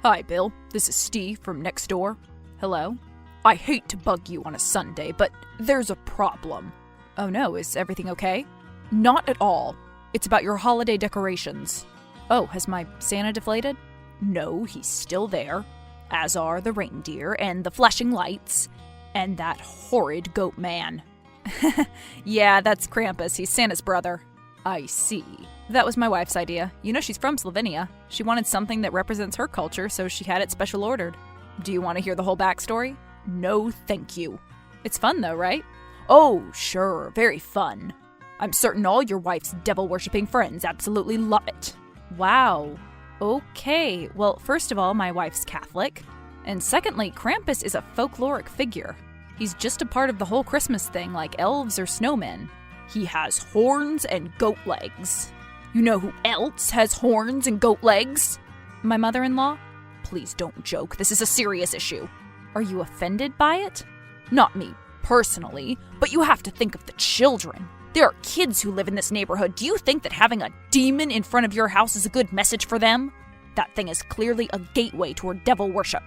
Hi, Bill. This is Steve from next door. Hello? I hate to bug you on a Sunday, but there's a problem. Oh no, is everything okay? Not at all. It's about your holiday decorations. Oh, has my Santa deflated? No, he's still there. As are the reindeer, and the flashing lights, and that horrid goat man. Yeah, that's Krampus. He's Santa's brother. I see. That was my wife's idea. You know she's from Slovenia. She wanted something that represents her culture, so she had it special ordered. Do you want to hear the whole backstory? No, thank you. It's fun though, right? Oh, sure, very fun. I'm certain all your wife's devil-worshipping friends absolutely love it. Wow. Okay, well, first of all, my wife's Catholic. And secondly, Krampus is a folkloric figure. He's just a part of the whole Christmas thing, like elves or snowmen. He has horns and goat legs. You know who else has horns and goat legs? My mother-in-law? Please don't joke, this is a serious issue. Are you offended by it? Not me, personally, but you have to think of the children. There are kids who live in this neighborhood. Do you think that having a demon in front of your house is a good message for them? That thing is clearly a gateway toward devil worship.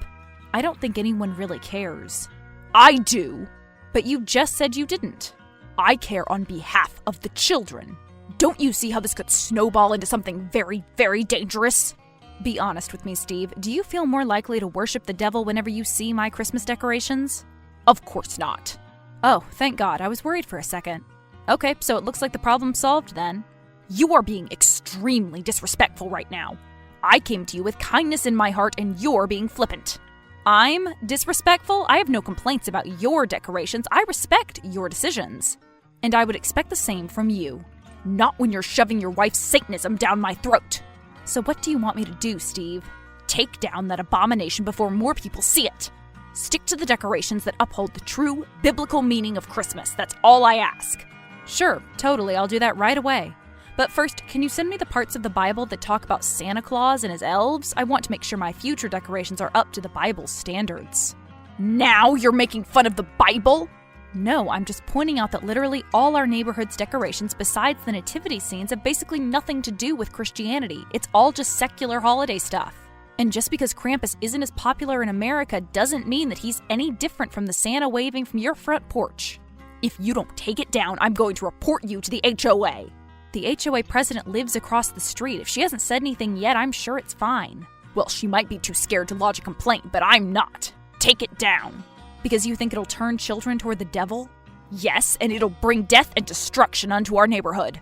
I don't think anyone really cares. I do. But you just said you didn't. I care on behalf of the children. Don't you see how this could snowball into something very, very dangerous? Be honest with me, Steve. Do you feel more likely to worship the devil whenever you see my Christmas decorations? Of course not. Oh, thank God. I was worried for a second. Okay, so it looks like the problem's solved then. You are being extremely disrespectful right now. I came to you with kindness in my heart and you're being flippant. I'm disrespectful? I have no complaints about your decorations. I respect your decisions. And I would expect the same from you. Not when you're shoving your wife's Satanism down my throat. So what do you want me to do, Steve? Take down that abomination before more people see it. Stick to the decorations that uphold the true biblical meaning of Christmas. That's all I ask. Sure, totally. I'll do that right away. But first, can you send me the parts of the Bible that talk about Santa Claus and his elves? I want to make sure my future decorations are up to the Bible's standards. Now you're making fun of the Bible? No, I'm just pointing out that literally all our neighborhood's decorations besides the nativity scenes have basically nothing to do with Christianity. It's all just secular holiday stuff. And just because Krampus isn't as popular in America doesn't mean that he's any different from the Santa waving from your front porch. If you don't take it down, I'm going to report you to the HOA. The HOA president lives across the street. If she hasn't said anything yet, I'm sure it's fine. Well, she might be too scared to lodge a complaint, but I'm not. Take it down. Because you think it'll turn children toward the devil? Yes, and it'll bring death and destruction unto our neighborhood.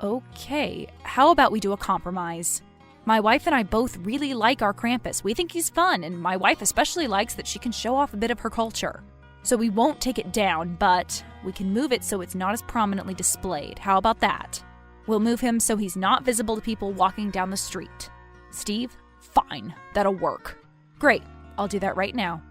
Okay, how about we do a compromise? My wife and I both really like our Krampus. We think he's fun, and my wife especially likes that she can show off a bit of her culture. So we won't take it down, but we can move it so it's not as prominently displayed. How about that? We'll move him so he's not visible to people walking down the street. Steve? Fine, that'll work. Great, I'll do that right now.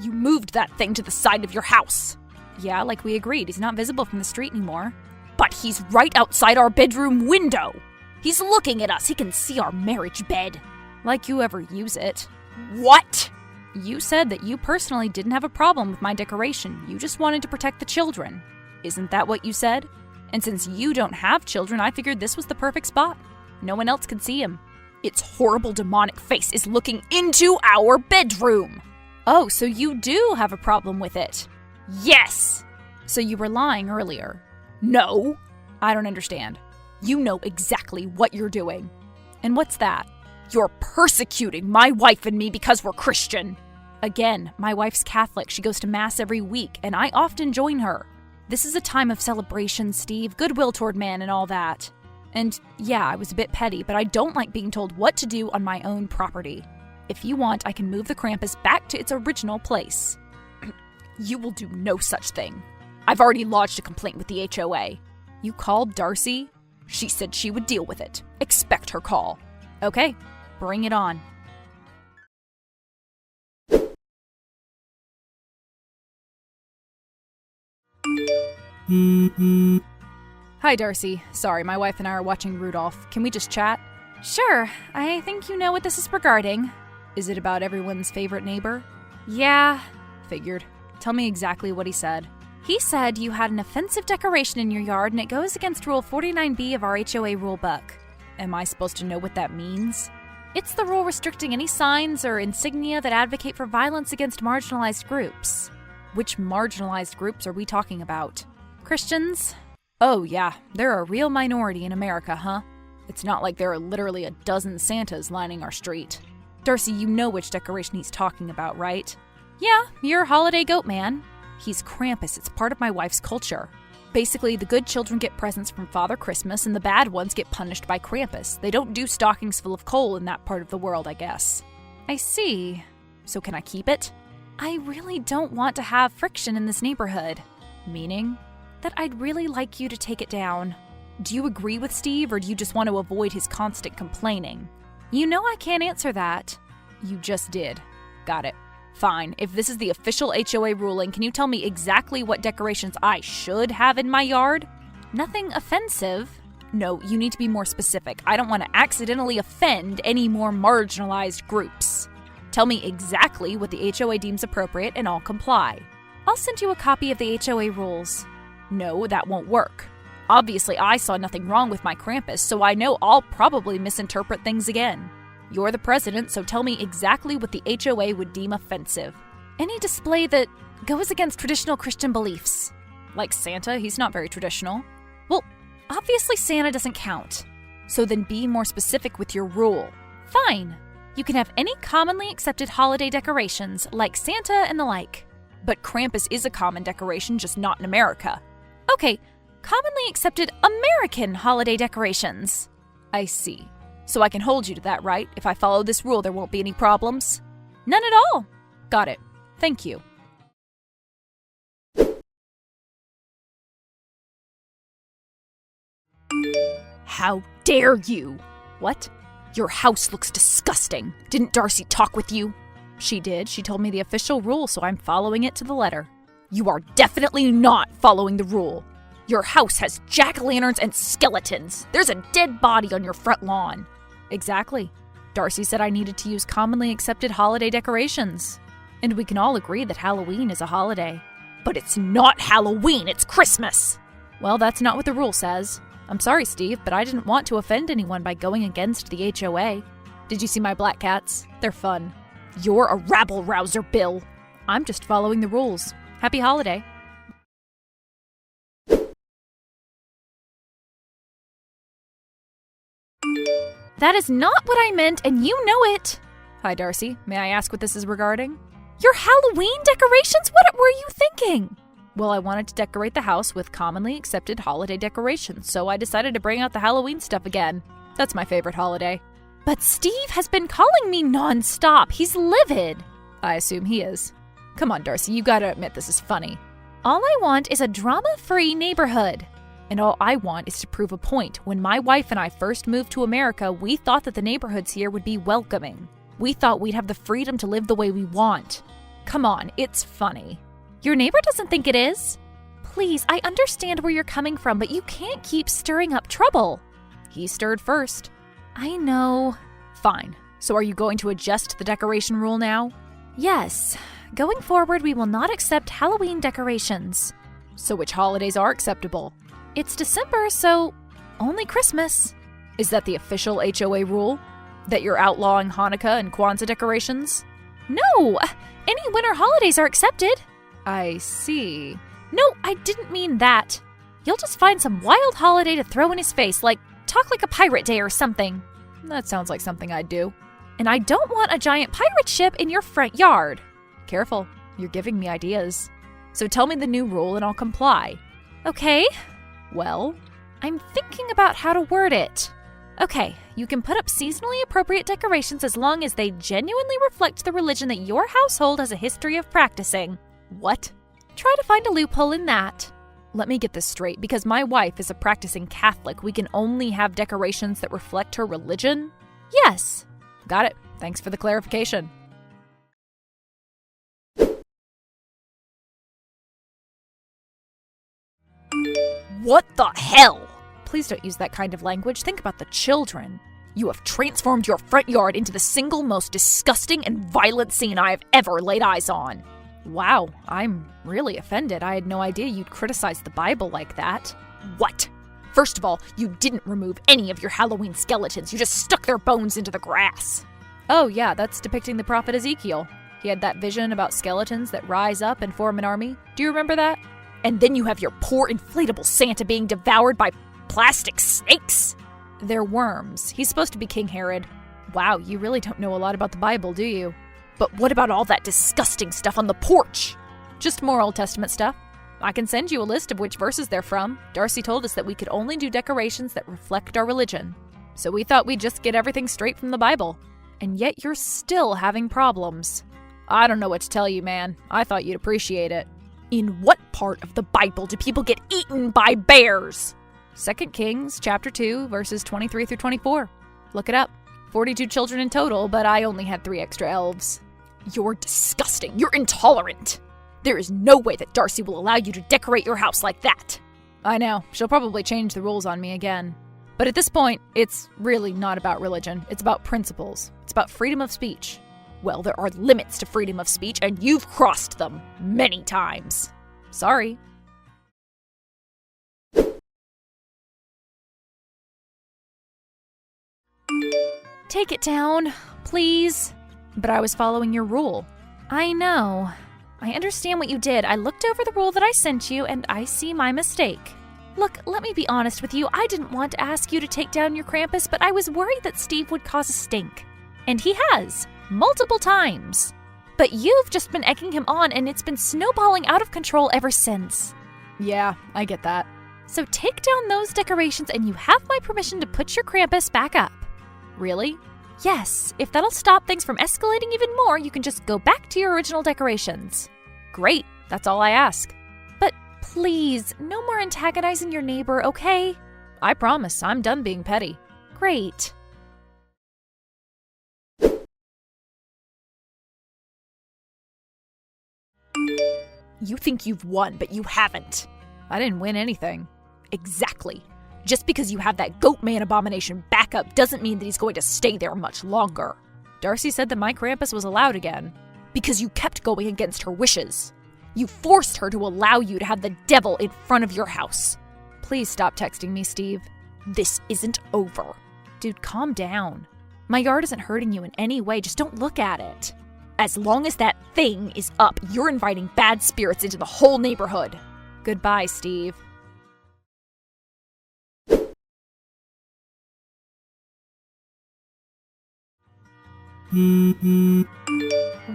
You moved that thing to the side of your house. Yeah, like we agreed. He's not visible from the street anymore. But he's right outside our bedroom window. He's looking at us. He can see our marriage bed. Like you ever use it. What? You said that you personally didn't have a problem with my decoration. You just wanted to protect the children. Isn't that what you said? And since you don't have children, I figured this was the perfect spot. No one else could see him. Its horrible demonic face is looking into our bedroom. Oh, so you do have a problem with it? Yes! So you were lying earlier? No. I don't understand. You know exactly what you're doing. And what's that? You're persecuting my wife and me because we're Christian. Again, my wife's Catholic. She goes to Mass every week, and I often join her. This is a time of celebration, Steve, goodwill toward man and all that. And yeah, I was a bit petty, but I don't like being told what to do on my own property. If you want, I can move the Krampus back to its original place. You will do no such thing. I've already lodged a complaint with the HOA. You called Darcy? She said she would deal with it. Expect her call. Okay, bring it on. Hi, Darcy. Sorry, my wife and I are watching Rudolph. Can we just chat? Sure. I think you know what this is regarding. Is it about everyone's favorite neighbor? Yeah. Figured. Tell me exactly what he said. He said you had an offensive decoration in your yard and it goes against Rule 49B of our HOA rulebook. Am I supposed to know what that means? It's the rule restricting any signs or insignia that advocate for violence against marginalized groups. Which marginalized groups are we talking about? Christians? Oh yeah, they're a real minority in America, huh? It's not like there are literally a dozen Santas lining our street. Darcy, you know which decoration he's talking about, right? Yeah, your holiday goat man. He's Krampus. It's part of my wife's culture. Basically, the good children get presents from Father Christmas and the bad ones get punished by Krampus. They don't do stockings full of coal in that part of the world, I guess. I see. So can I keep it? I really don't want to have friction in this neighborhood. Meaning? That I'd really like you to take it down. Do you agree with Steve, or do you just want to avoid his constant complaining? You know I can't answer that. You just did. Got it. Fine. If this is the official HOA ruling, can you tell me exactly what decorations I should have in my yard? Nothing offensive. No, you need to be more specific. I don't want to accidentally offend any more marginalized groups. Tell me exactly what the HOA deems appropriate and I'll comply. I'll send you a copy of the HOA rules. No, that won't work. Obviously, I saw nothing wrong with my Krampus, so I know I'll probably misinterpret things again. You're the president, so tell me exactly what the HOA would deem offensive. Any display that goes against traditional Christian beliefs. Like Santa, he's not very traditional. Well, obviously Santa doesn't count. So then be more specific with your rule. Fine. You can have any commonly accepted holiday decorations, like Santa and the like. But Krampus is a common decoration, just not in America. Okay, commonly accepted American holiday decorations. I see. So I can hold you to that, right? If I follow this rule, there won't be any problems? None at all. Got it. Thank you. How dare you? What? Your house looks disgusting. Didn't Darcy talk with you? She did. She told me the official rule, so I'm following it to the letter. You are definitely not following the rule. Your house has jack-o'-lanterns and skeletons. There's a dead body on your front lawn. Exactly. Darcy said I needed to use commonly accepted holiday decorations. And we can all agree that Halloween is a holiday. But it's not Halloween, it's Christmas! Well, that's not what the rule says. I'm sorry, Steve, but I didn't want to offend anyone by going against the HOA. Did you see my black cats? They're fun. You're a rabble-rouser, Bill. I'm just following the rules. Happy holiday. That is not what I meant, and you know it. Hi, Darcy. May I ask what this is regarding? Your Halloween decorations? What were you thinking? Well, I wanted to decorate the house with commonly accepted holiday decorations, so I decided to bring out the Halloween stuff again. That's my favorite holiday. But Steve has been calling me nonstop. He's livid. I assume he is. Come on, Darcy, you gotta admit this is funny. All I want is a drama-free neighborhood. And all I want is to prove a point. When my wife and I first moved to America, we thought that the neighborhoods here would be welcoming. We thought we'd have the freedom to live the way we want. Come on, it's funny. Your neighbor doesn't think it is. Please, I understand where you're coming from, but you can't keep stirring up trouble. He stirred first. I know. Fine. So are you going to adjust the decoration rule now? Yes. Going forward, we will not accept Halloween decorations. So which holidays are acceptable? It's December, so only Christmas. Is that the official HOA rule? That you're outlawing Hanukkah and Kwanzaa decorations? No! Any winter holidays are accepted. I see. No, I didn't mean that. You'll just find some wild holiday to throw in his face, like Talk Like a Pirate Day or something. That sounds like something I'd do. And I don't want a giant pirate ship in your front yard. Careful, you're giving me ideas. So tell me the new rule and I'll comply. Okay. Well, I'm thinking about how to word it. Okay, you can put up seasonally appropriate decorations as long as they genuinely reflect the religion that your household has a history of practicing. What? Try to find a loophole in that. Let me get this straight. Because my wife is a practicing Catholic, we can only have decorations that reflect her religion? Yes. Got it. Thanks for the clarification. What the hell? Please don't use that kind of language. Think about the children. You have transformed your front yard into the single most disgusting and violent scene I have ever laid eyes on. Wow, I'm really offended. I had no idea you'd criticize the Bible like that. What? First of all, you didn't remove any of your Halloween skeletons. You just stuck their bones into the grass. Oh yeah, that's depicting the prophet Ezekiel. He had that vision about skeletons that rise up and form an army. Do you remember that? And then you have your poor inflatable Santa being devoured by plastic snakes. They're worms. He's supposed to be King Herod. Wow, you really don't know a lot about the Bible, do you? But what about all that disgusting stuff on the porch? Just more Old Testament stuff. I can send you a list of which verses they're from. Darcy told us that we could only do decorations that reflect our religion. So we thought we'd just get everything straight from the Bible. And yet you're still having problems. I don't know what to tell you, man. I thought you'd appreciate it. In what part of the Bible do people get eaten by bears? 2 Kings chapter 2, verses 23 through 24. Look it up. 42 children in total, but I only had 3 extra elves. You're disgusting. You're intolerant. There is no way that Darcy will allow you to decorate your house like that. I know. She'll probably change the rules on me again. But at this point, it's really not about religion. It's about principles. It's about freedom of speech. Well, there are limits to freedom of speech, and you've crossed them many times. Sorry. Take it down, please. But I was following your rule. I know. I understand what you did. I looked over the rule that I sent you, and I see my mistake. Look, let me be honest with you. I didn't want to ask you to take down your Krampus, but I was worried that Steve would cause a stink. And he has. Multiple times. But you've just been egging him on, and it's been snowballing out of control ever since. Yeah, I get that. So take down those decorations, and you have my permission to put your Krampus back up. Really? Yes, if that'll stop things from escalating even more, you can just go back to your original decorations. Great, that's all I ask. But please, no more antagonizing your neighbor, okay? I promise, I'm done being petty. Great. You think you've won, but you haven't. I didn't win anything. Exactly. Just because you have that goat man abomination back up doesn't mean that he's going to stay there much longer. Darcy said that my Krampus was allowed again. Because you kept going against her wishes. You forced her to allow you to have the devil in front of your house. Please stop texting me, Steve. This isn't over. Dude, calm down. My yard isn't hurting you in any way, just don't look at it. As long as that thing is up, you're inviting bad spirits into the whole neighborhood. Goodbye, Steve.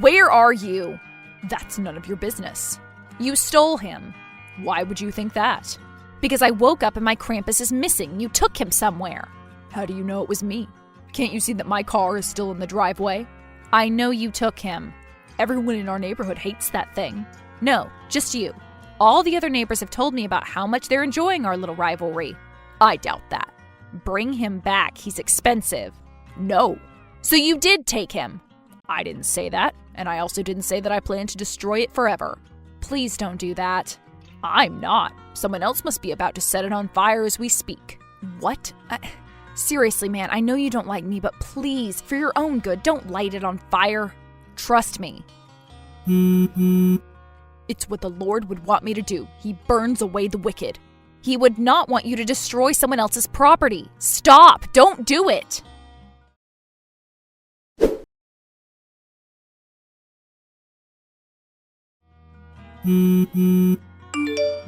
Where are you? That's none of your business. You stole him. Why would you think that? Because I woke up and my Krampus is missing. You took him somewhere. How do you know it was me? Can't you see that my car is still in the driveway? I know you took him. Everyone in our neighborhood hates that thing. No, just you. All the other neighbors have told me about how much they're enjoying our little rivalry. I doubt that. Bring him back. He's expensive. No. So you did take him. I didn't say that, and I also didn't say that I plan to destroy it forever. Please don't do that. I'm not. Someone else must be about to set it on fire as we speak. What? Seriously, man, I know you don't like me, but please, for your own good, don't light it on fire. Trust me. It's what the Lord would want me to do. He burns away the wicked. He would not want you to destroy someone else's property. Stop! Don't do it!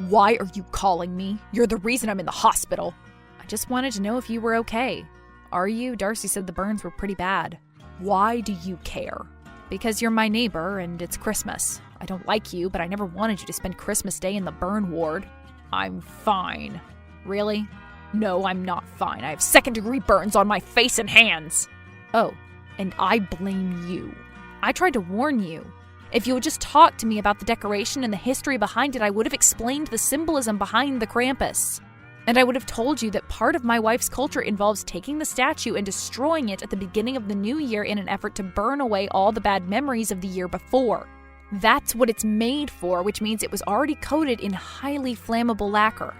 Why are you calling me? You're the reason I'm in the hospital. I just wanted to know if you were okay. Are you? Darcy said the burns were pretty bad. Why do you care? Because you're my neighbor and it's Christmas. I don't like you, but I never wanted you to spend Christmas Day in the burn ward. I'm fine. Really? No, I'm not fine. I have second-degree burns on my face and hands. Oh, and I blame you. I tried to warn you. If you had just talked to me about the decoration and the history behind it, I would have explained the symbolism behind the Krampus. And I would have told you that part of my wife's culture involves taking the statue and destroying it at the beginning of the new year in an effort to burn away all the bad memories of the year before. That's what it's made for, which means it was already coated in highly flammable lacquer.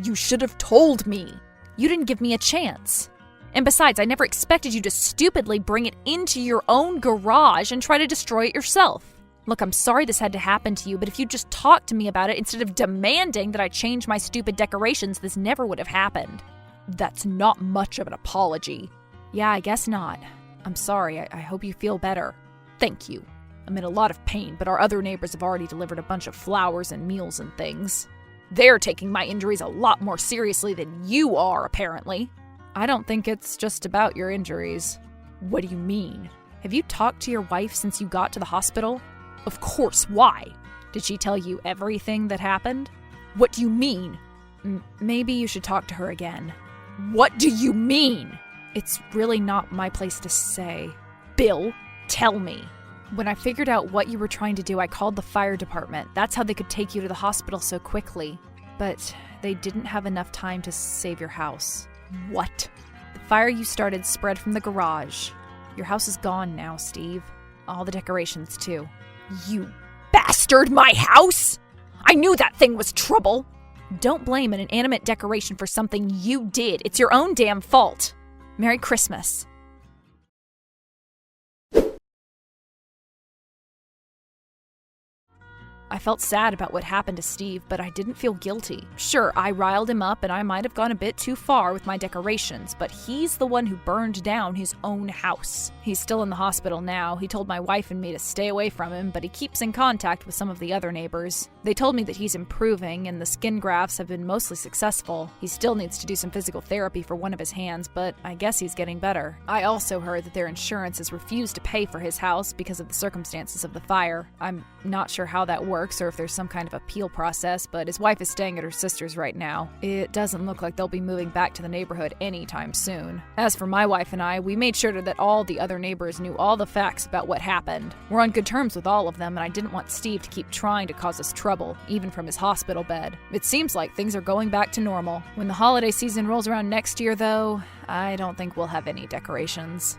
You should have told me. You didn't give me a chance. And besides, I never expected you to stupidly bring it into your own garage and try to destroy it yourself. Look, I'm sorry this had to happen to you, but if you just talked to me about it instead of demanding that I change my stupid decorations, this never would have happened. That's not much of an apology. Yeah, I guess not. I'm sorry. I hope you feel better. Thank you. I'm in a lot of pain, but our other neighbors have already delivered a bunch of flowers and meals and things. They're taking my injuries a lot more seriously than you are, apparently. I don't think it's just about your injuries. What do you mean? Have you talked to your wife since you got to the hospital? Of course, why? Did she tell you everything that happened? What do you mean? Maybe you should talk to her again. What do you mean? It's really not my place to say. Bill, tell me. When I figured out what you were trying to do, I called the fire department. That's how they could take you to the hospital so quickly. But they didn't have enough time to save your house. What? The fire you started spread from the garage. Your house is gone now, Steve. All the decorations, too. You bastard, my house! I knew that thing was trouble! Don't blame an inanimate decoration for something you did. It's your own damn fault. Merry Christmas. I felt sad about what happened to Steve, but I didn't feel guilty. Sure, I riled him up and I might have gone a bit too far with my decorations, but he's the one who burned down his own house. He's still in the hospital now. He told my wife and me to stay away from him, but he keeps in contact with some of the other neighbors. They told me that he's improving and the skin grafts have been mostly successful. He still needs to do some physical therapy for one of his hands, but I guess he's getting better. I also heard that their insurance has refused to pay for his house because of the circumstances of the fire. I'm not sure how that works or if there's some kind of appeal process, but his wife is staying at her sister's right now. It doesn't look like they'll be moving back to the neighborhood anytime soon. As for my wife and I, we made sure that all the other neighbors knew all the facts about what happened. We're on good terms with all of them, and I didn't want Steve to keep trying to cause us trouble, even from his hospital bed. It seems like things are going back to normal. When the holiday season rolls around next year, though, I don't think we'll have any decorations.